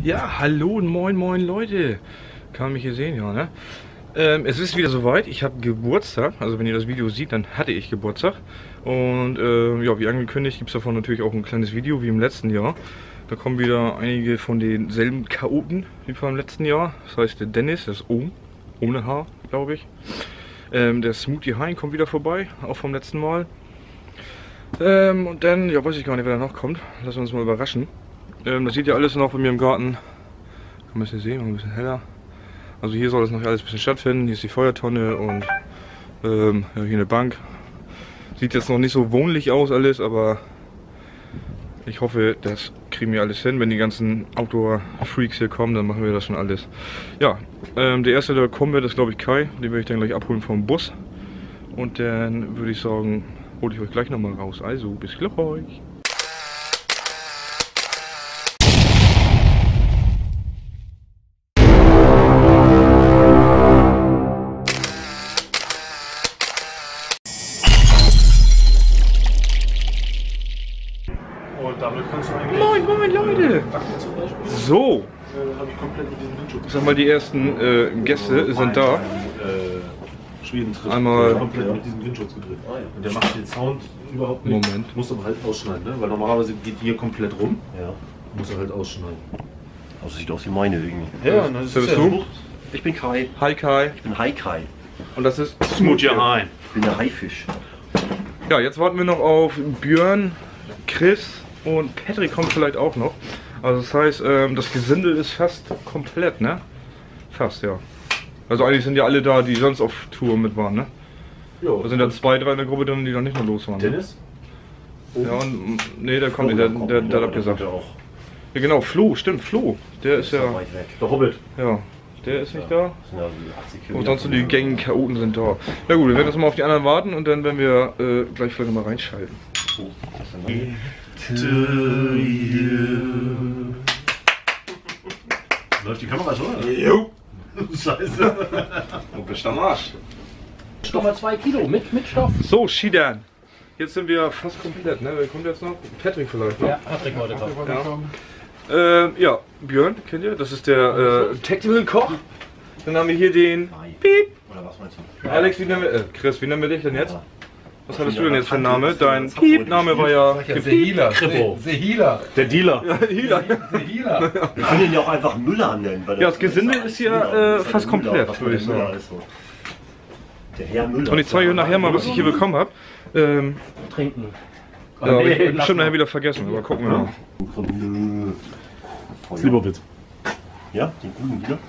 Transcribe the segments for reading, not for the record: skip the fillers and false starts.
Ja, hallo und moin moin Leute. Kann man mich hier sehen, ja, ne? Es ist wieder soweit, ich habe Geburtstag, also wenn ihr das Video seht, dann hatte ich Geburtstag. Und ja, wie angekündigt gibt es davon natürlich auch ein kleines Video wie im letzten Jahr. Da kommen wieder einige von denselben Chaoten wie vom letzten Jahr. Das heißt der Dennis, das ist ohne Haar, glaube ich. Der Smoothie Hein kommt wieder vorbei, auch vom letzten Mal. Und dann, ja, weiß ich gar nicht, wer da noch kommt. Lassen wir uns mal überraschen. Das sieht ja alles noch bei mir im Garten. Kann man das hier sehen, noch ein bisschen heller. Also hier soll das noch alles ein bisschen stattfinden. Hier ist die Feuertonne und ja, hier eine Bank. Sieht jetzt noch nicht so wohnlich aus alles, aber ich hoffe, das kriegen wir alles hin. Wenn die ganzen Outdoor-Freaks hier kommen, dann machen wir das schon alles. Ja, der erste, der kommen wird, ist glaube ich Kai. Den werde ich dann gleich abholen vom Bus. Und dann würde ich sagen, hole ich euch gleich nochmal raus. Also, bis gleich. Und damit kannst du eigentlich... Moin, moin, Leute! So! Ich sag mal, die ersten Gäste sind da. Schwedentrip. Einmal komplett mit diesem Windschutz gedreht. Und der macht den Sound überhaupt nicht. Moment. Musst du aber halt ausschneiden, ne? Weil normalerweise geht die hier komplett rum. Ja. Musst du halt ausschneiden. Das sieht aus wie meine irgendwie. Ja, das Wer bist du? Ich bin Kai. Hi Kai. Ich bin Hai-Kai. Und das ist Smoothie Hein. Ich bin der Haifisch. Ja, jetzt warten wir noch auf Björn, Chris und Patrick kommt vielleicht auch noch. Also das heißt, das Gesindel ist fast komplett, ne? Fast, ja. Also eigentlich sind ja alle da, die sonst auf Tour mit waren, ne? Jo. Da sind ja 2, 3 in der Gruppe drin, die noch nicht mehr los waren. Ne? Dennis? Ja, und nee, der kommt nicht, der hat abgesagt. Ja, auch. Ja genau, Flo, stimmt, Flo. Der ist ja, Weit weg. Der Hobbit. ja, der ist nicht da. Das sind ja die 80 Kilometer. Und sonst so die gängigen Chaoten sind da. Na gut, wir werden jetzt mal auf die anderen warten und dann werden wir gleich vielleicht mal reinschalten. Läuft die Kamera schon? Jo! Scheiße. Du bist am Arsch. Stoff mal 2 Kilo mit Stoff. So, Shidan. Jetzt sind wir fast komplett, ne? Wer kommt jetzt noch? Patrick vielleicht, ne? Ja, Patrick heute kommen. Ja, Björn, kennt ihr? Das ist der Tactical Koch. Dann haben wir hier den Piep. Oder was meinst du? Alex, wie nennen wir, Chris, wie nennen wir dich denn jetzt? Was hattest du denn jetzt für einen Namen? Dein Piep-Name war ja Sehila. Kripo. Sehila. Der Dealer. Hila. Sehila. Wir können ihn ja auch einfach Müller nennen. Weil Ja, das Gesindel ist hier fast komplett, würde ich sagen. Der Herr Müller. Und ich zeige euch nachher mal, was ich hier bekommen habe. Trinken. Ja, aber ich hab bestimmt nachher wieder vergessen, aber gucken wir mal. Slibowitz. Ja, den guten wieder.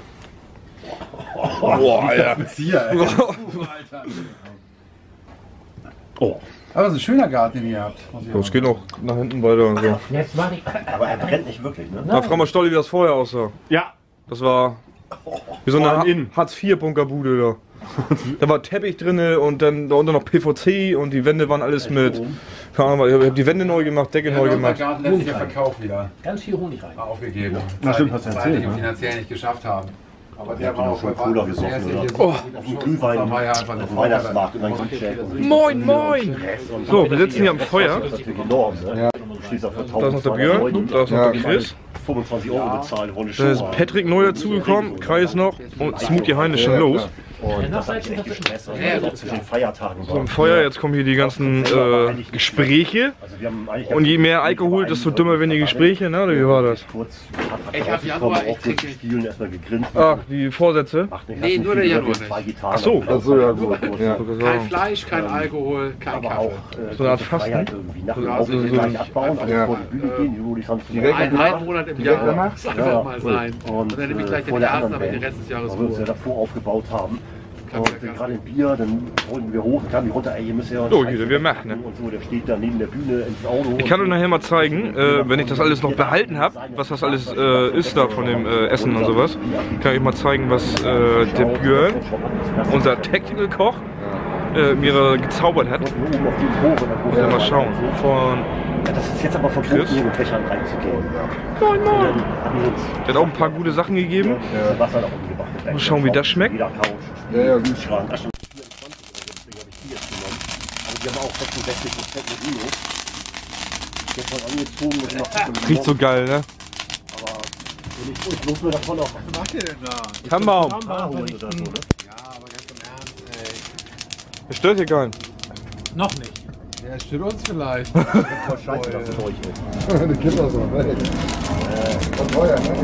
Boah, Alter. Hier, Oh. Aber das ist ein schöner Garten, den ihr habt. Es geht noch nach hinten weiter und so. Jetzt mach ich. Aber er brennt nicht wirklich, ne? Da frag mal Stolli, wie das vorher aussah. Ja. Das war wie so Vor eine allem innen. Hartz-IV-Bunkerbude da. Da war Teppich drin und dann darunter noch PVC und die Wände waren alles mit. Keine Ahnung, ich habe die Wände neu gemacht, Decke neu gemacht. Garten letztes Jahr verkauft wieder. Ganz viel Honig rein. Aufgegeben. Na stimmt, hast du Weil erzählt, die ne? finanziell nicht geschafft haben. Aber der hat ihn doch schon Cola gesoffen, oder? Auf dem Glühwein, auf dem Weihnachtsmarkt und dann Gutschein. Moin, moin! So, wir sitzen hier am Feuer. Das ist natürlich enorm, ne? Du stehst auf der Da ist noch der Björn, da ist noch der Chris. 25 € bezahlt, Runde Da ist Schuhe. Patrick neu dazugekommen, Kai ist noch und Smoothie Hein ist schon los. Und das hat echt gestresst, also auch zwischen den Feiertagen. So im Feuer, jetzt kommen hier die ganzen Gespräche. Also wir haben eigentlich Und je mehr Alkohol, desto dümmer werden die Gespräche, ne? Oder wie war das? kurz Ich hab Januar, ich trinke- spielen, erstmal gegrinst. Ach, die Vorsätze. Macht nicht, Nee, hast nur nicht der viel Januar gehört, nicht. zwei Gitarren. Ach so. Ach so, ja, gut. Ja. Kein Fleisch, kein Alkohol, kein Aber Kaffee. auch So eine Art Fasten? Freiheit irgendwie. Nach dem Ja, Auftritt so- gleich abbauen, also vor die Bühne gehen, die Rudi Sanz Ein Monat im Jahr muss einfach Ja, mal sein. Und dann nehme ich gleich den vor der ersten, anderen aber den Band, Rest des Jahres weil wir uns ja Ruhe. davor aufgebaut haben. Und gerade ein Bier, dann wollten wir hoch, dann kamen die runter, ey, ihr müsst ja... So, Jule, wir machen, ne? Und so, der steht da neben der Bühne ins Auto. Ich kann euch nachher mal zeigen, wenn ich das alles noch behalten habe, was das alles ist da von dem Essen und sowas. Kann ich mal zeigen, was der Björn, unser Tactical Koch, mir da gezaubert hat. Ja, mal schauen. Von Ja, das ist jetzt aber verboten, Chris? hier mit Fächern reinzugehen. Moin Und Moin! dann haben wir uns Der hat auch ein paar gute Sachen gegeben. Wasser da oben gemacht. Mal schauen, wie das schmeckt. Wieder Couch, ja, Kühlschrank. Ach, schon 24 oder so, deswegen habe ich die jetzt genommen. Aber die haben auch 66% mit Uno. Gestern angezogen, muss ich noch gucken. Riecht so geil, ne? Aber Ich muss mir davon auch Was macht ihr denn da? Tannenbaum. ein paar holen oder so, ne? Ja, aber ganz im Ernst, ey. Das stört hier keinen. Noch nicht. Ja, stört uns vielleicht. Voll scheiße, das Zeug, ey. Die Kinder so weg. Von vorher, ne?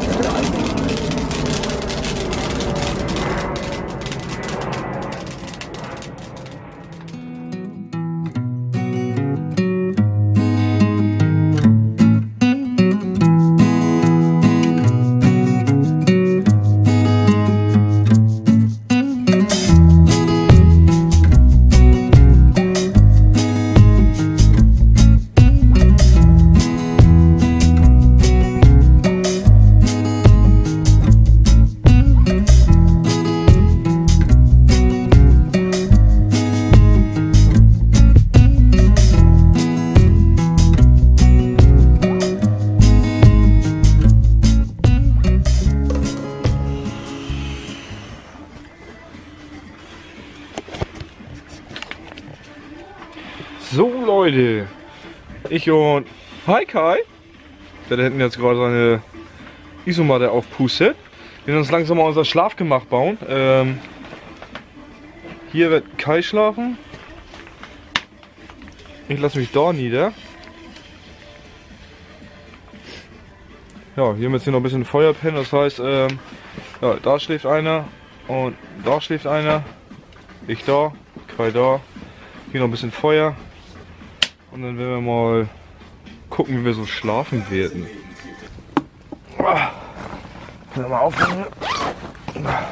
So Leute, ich und Hi Kai, der da hinten jetzt gerade seine Isomatte aufpustet. Wir werden uns langsam mal unser Schlafgemach bauen. Hier wird Kai schlafen. Ich lasse mich da nieder. Ja, hier haben wir jetzt hier noch ein bisschen Feuer pennen, das heißt, ja, da schläft einer und da schläft einer. Ich da, Kai da. Hier noch ein bisschen Feuer. Und dann werden wir mal gucken, wie wir so schlafen werden. Mal aufhängen. Da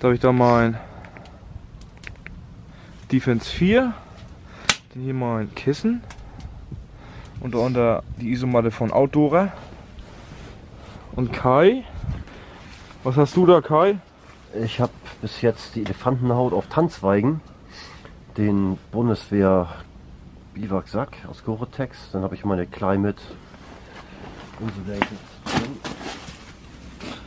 habe ich da mein Defense 4. Dann hier mein Kissen. Und darunter die Isomatte von Outdoor. Und Kai. Was hast du da, Kai? Ich habe bis jetzt die Elefantenhaut auf Tannzweigen, den Bundeswehr Biwaksack aus Gore-Tex, dann habe ich meine Climate Insulated drin.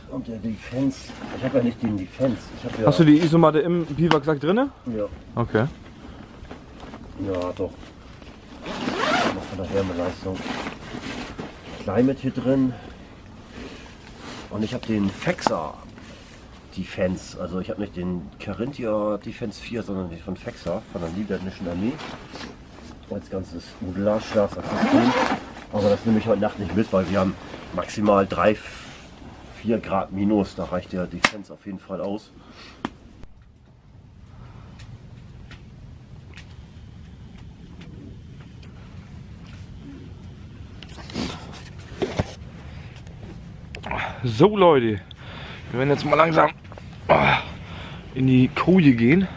Und der Defense, ich habe ja nicht den Defense. Ich hab ja, Hast du die Isomatte im Biwaksack drin? Ja, Okay. ja doch. Noch von der Wärmeleistung. Climate hier drin. Und ich habe den Fexa Defense, also ich habe nicht den Carinthia Defense 4, sondern den von Fexa, von der niederländischen Armee. Als ganzes Modularschlafsystem. Aber das nehme ich heute Nacht nicht mit, weil wir haben maximal 3-4 Grad minus. Da reicht der Defense auf jeden Fall aus. So Leute, wir werden jetzt mal langsam in die Koje gehen.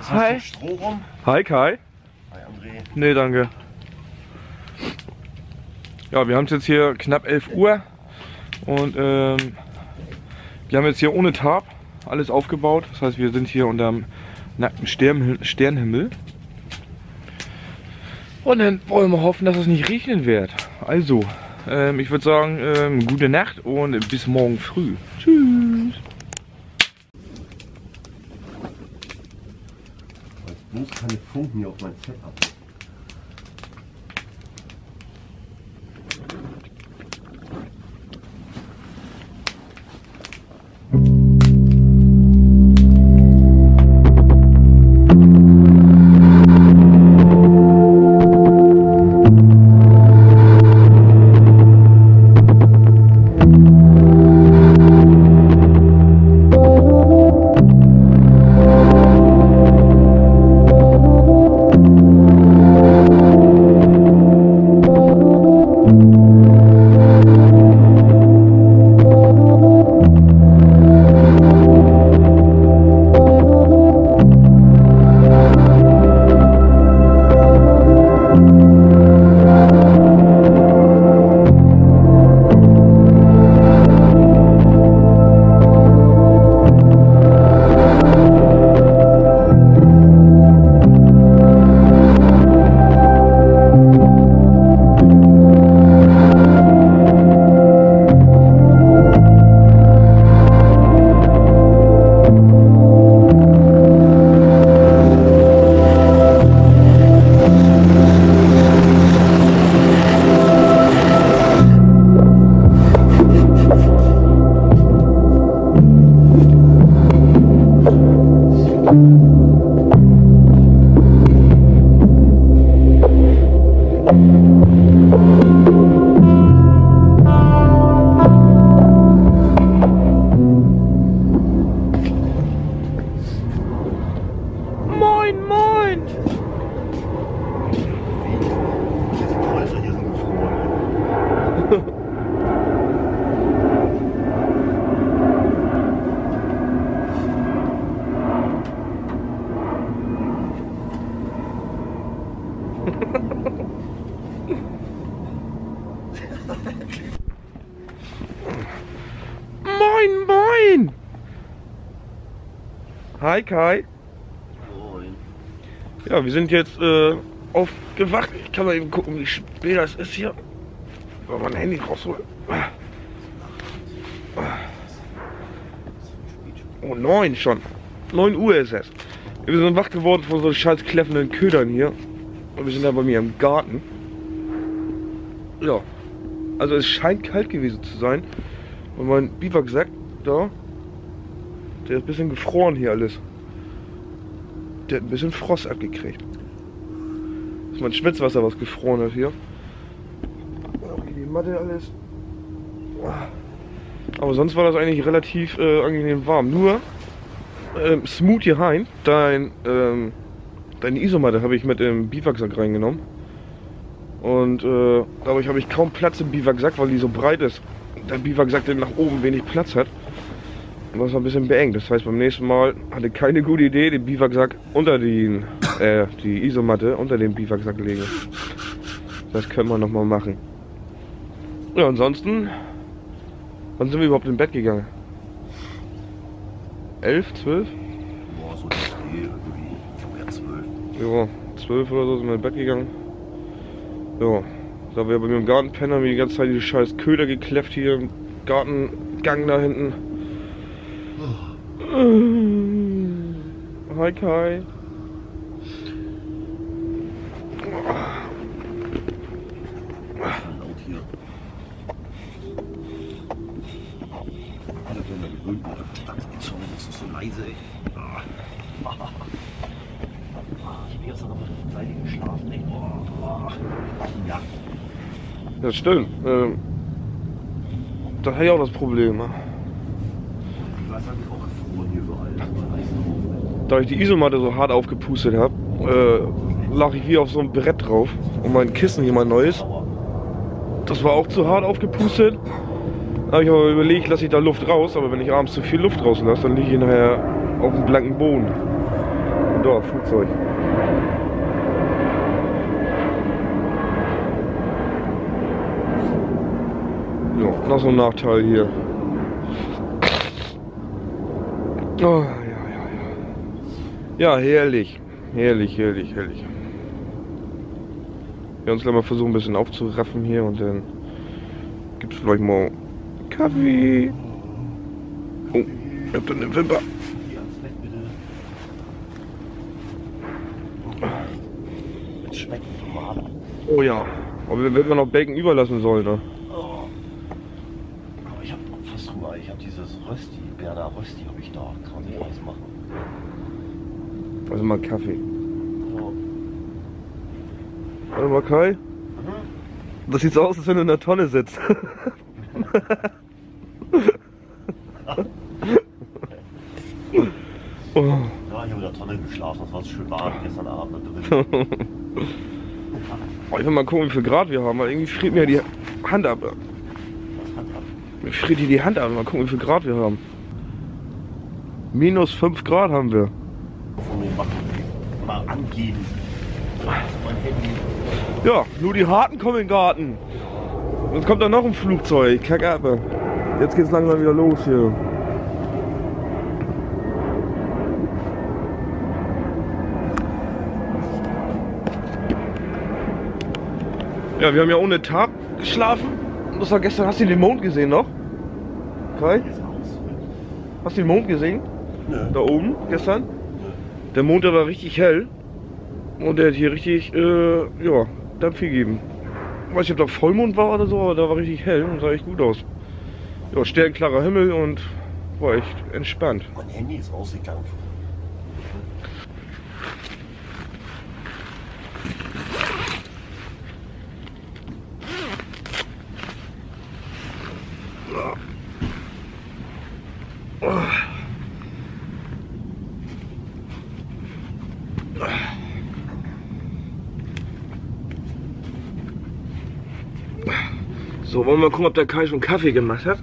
Hi. Stroh rum. Hi Kai. Hi André. Nee, danke. Ja, wir haben es jetzt hier knapp 11 Uhr und wir haben jetzt hier ohne Tarp alles aufgebaut. Das heißt, wir sind hier unterm nackten Sternenhimmel. Und dann wollen wir hoffen, dass es nicht regnen wird. Also, ich würde sagen, gute Nacht und bis morgen früh. Tschüss. Bloß keine Funken hier auf mein Setup. Moin, moin! Diese Häuser hier sind gefroren. Moin, moin! Hi Kai. Moin. Ja, wir sind jetzt aufgewacht. Ich kann mal eben gucken, wie spät das ist hier. Mal mein Handy rausholen. Oh, 9 schon. 9 Uhr ist es. Wir sind wach geworden von so scheiß kläffenden Ködern hier. Und wir sind da bei mir im Garten. Ja. Also es scheint kalt gewesen zu sein. Und mein Biwaksack da, der ist ein bisschen gefroren hier alles. Der hat ein bisschen Frost abgekriegt. Das ist mein Schwitzwasser, was gefroren hat hier. Auch hier die Matte alles. Aber sonst war das eigentlich relativ angenehm warm. Nur Smoothie Hein, deine Isomatte habe ich mit im Biwaksack reingenommen. Und dadurch habe ich kaum Platz im Biwaksack, weil die so breit ist. Der Biwaksack, der nach oben wenig Platz hat. Und das war ein bisschen beengt. Das heißt, beim nächsten Mal hatte ich keine gute Idee, den Biwaksack unter die Isomatte unter den Biwaksack legen. Das können wir nochmal machen. Ja, ansonsten, wann sind wir überhaupt ins Bett gegangen? 11, 12? Boah, so die irgendwie, ich glaube ja 12. Ja, 12 oder so sind wir ins Bett gegangen. Ja, da wir bei mir im Garten pennen, haben wir die ganze Zeit diese scheiß Köder gekläfft hier im Gartengang da hinten. Hi Kai. Laut hier. Alle können ja gewöhnt an der Stadt. Das ist so leise, ey. Ich habe gestern noch mal Seite geschlafen, ey. Ja. Das stimmt. Da hatte ich auch das Problem. Ne? Ich weiß halt auch gefroren hier überall. Das war heiß drauf. Da ich die Isomatte so hart aufgepustet habe, lag ich wie auf so einem Brett drauf. Und mein Kissen hier mal neues. Das war auch zu hart aufgepustet. Da habe ich aber überlegt, lasse ich da Luft raus. Aber wenn ich abends zu viel Luft rauslasse, dann liege ich nachher auf dem blanken Boden. Und da, Flugzeug. Ja, noch so ein Nachteil hier. Oh, ja, herrlich. Herrlich, herrlich, herrlich. Wir uns gleich mal versuchen, ein bisschen aufzuraffen hier und dann gibt es vielleicht mal Kaffee. Oh, ich hab da eine Wimper. Hier ans Bett bitte. Mit Speck und Tomaten. Oh ja. Aber wir werden noch Bacon überlassen sollen, ne? Oh. Aber ich habe fast Hunger. Ich habe dieses Rösti, Berda Rösti habe ich da. Kann man nicht alles machen. Also mal Kaffee. Ja. Warte mal, Kai. Das sieht so aus, als wenn du in der Tonne sitzt. Oh. Ja, ich habe in der Tonne geschlafen. Das war so schön warm gestern Abend drin. Oh, ich will mal gucken, wie viel Grad wir haben, weil irgendwie friert mir die Hand ab. Mir friert hier die Hand ab. Mal gucken, wie viel Grad wir haben. Minus 5 Grad haben wir. Von mir machen. Mal angeben. Mein Handy. Ja, nur die Harten kommen in den Garten. Jetzt kommt da noch ein Flugzeug. Kack ab. Jetzt geht's langsam wieder los hier. Ja, wir haben ja ohne Tag geschlafen. Das war gestern. Hast du den Mond gesehen noch? Kai? Hast du den Mond gesehen? Nö. Da oben gestern? Der Mond, der war richtig hell. Und der hat hier richtig, ja, Dampf gegeben. Ich weiß nicht, ob da Vollmond war oder so, aber da war richtig hell und sah echt gut aus. Ja, sternklarer Himmel und war echt entspannt. Mein Handy ist ausgegangen. So, wollen wir mal gucken, ob der Kai schon Kaffee gemacht hat?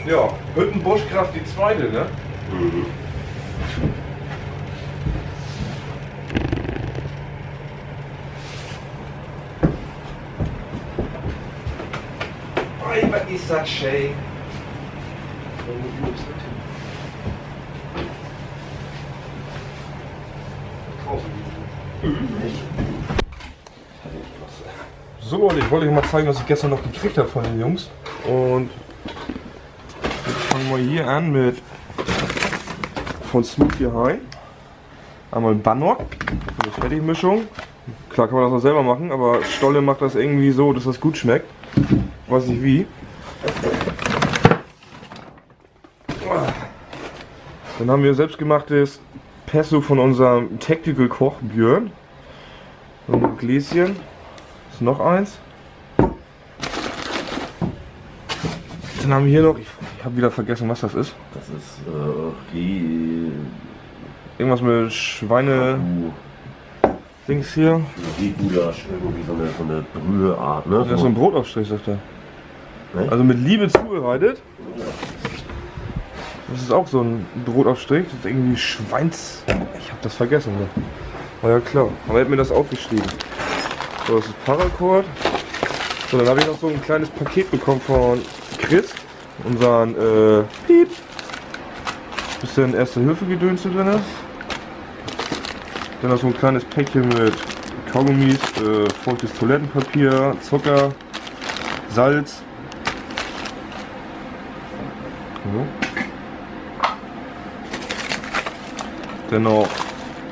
Ja, Hüttenbuschkraft die zweite, ne? Mhm. Oi, was ist das schön? So Leute, ich wollte euch mal zeigen, was ich gestern noch gekriegt habe von den Jungs. Und fangen wir hier an mit von Smoothie High. Einmal Bannock, eine Fertigmischung. Klar kann man das auch selber machen, aber Stolle macht das irgendwie so, dass das gut schmeckt. Weiß nicht wie. Dann haben wir selbstgemachtes Pesto von unserem Tactical Koch Björn. Und ein Gläschen. Ist noch eins. Dann haben wir hier noch, ich habe wieder vergessen, was das ist. Das ist die Irgendwas mit Schweine Dings hier. Die Gulasch, irgendwie so eine Brüheart, ne? Das ist so ein Brotaufstrich, sagt er. Ne? Also mit Liebe zubereitet. Das ist auch so ein Brotaufstrich. Das ist irgendwie Schweins. Ich habe das vergessen. Ne? War ja klar. Aber er hat mir das aufgeschrieben. So, das ist Paracord. So, dann habe ich noch so ein kleines Paket bekommen von Chris. Unseren Piep. Bisschen Erste-Hilfe-Gedöns drin. Dann noch so ein kleines Päckchen mit Kaugummis, feuchtes Toilettenpapier, Zucker, Salz. So. Dann noch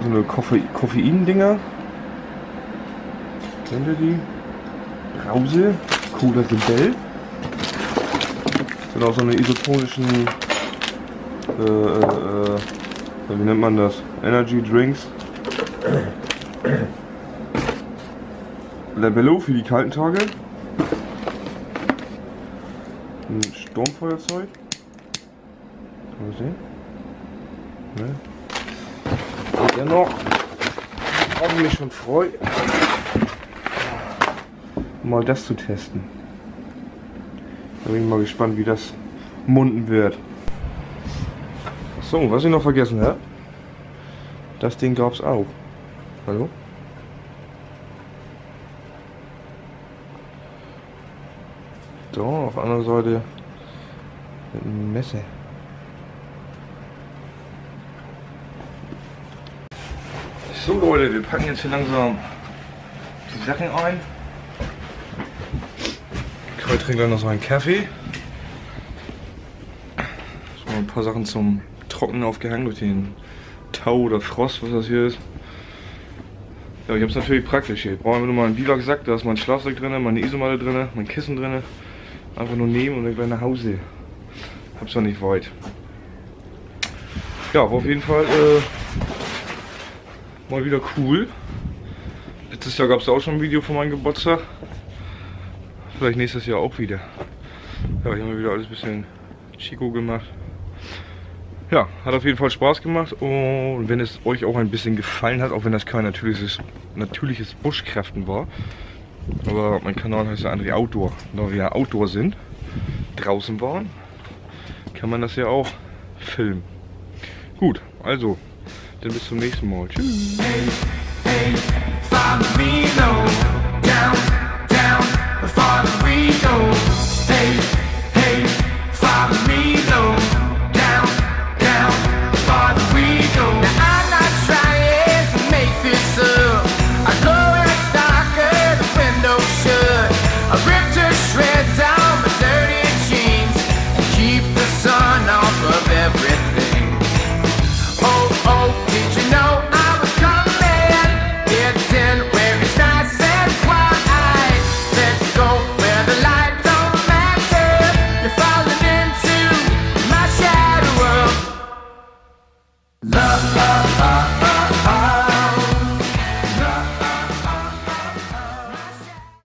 so eine Koffein-Dinger. Kennt ihr die? Brause, Cola Rebell. Dann auch so eine isotonischen, wie nennt man das? Energy Drinks. Labello für die kalten Tage. Ein Sturmfeuerzeug. Kann man sehen? Ne? Und dennoch, worauf ich mich schon freue, mal das zu testen. Da bin ich mal gespannt, wie das munden wird. So, was ich noch vergessen habe, das Ding gab es auch. Hallo? So, auf der anderen Seite mit einem Messer. So Leute, wir packen jetzt hier langsam die Sachen ein. Ich trinke gleich noch so einen Kaffee. So ein paar Sachen zum Trocknen aufgehängt durch den Tau oder Frost, was das hier ist. Ja, ich habe es natürlich praktisch hier. Ich brauche einfach nur mal einen Biwaksack, da ist mein Schlafsack drin, meine Isomatte drin, mein Kissen drin. Einfach nur nehmen und dann gleich nach Hause. Hab's ja nicht weit. Ja, war auf jeden Fall mal wieder cool. Letztes Jahr gab es auch schon ein Video von meinem Geburtstag. Vielleicht nächstes Jahr auch wieder. Ja, ich habe mir wieder alles ein bisschen Chico gemacht. Ja, hat auf jeden Fall Spaß gemacht und wenn es euch auch ein bisschen gefallen hat, auch wenn das kein natürliches Buschkraften war, aber mein Kanal heißt ja André Outdoor, da wir ja Outdoor sind, draußen waren, kann man das ja auch filmen. Gut, also, dann bis zum nächsten Mal. Tschüss. follow me low, down, down, follow me go. Hey, hey, follow me low, down, down, follow me go. Now I'm not trying to make this up. I go inside, the window shut. I ripped her shreds out my dirty jeans and keep the sun off of everything. Oh, oh, did you know I was coming? Getting where it's nice and quiet. Let's go where the light don't matter. You're falling into my shadow. Love, love, love.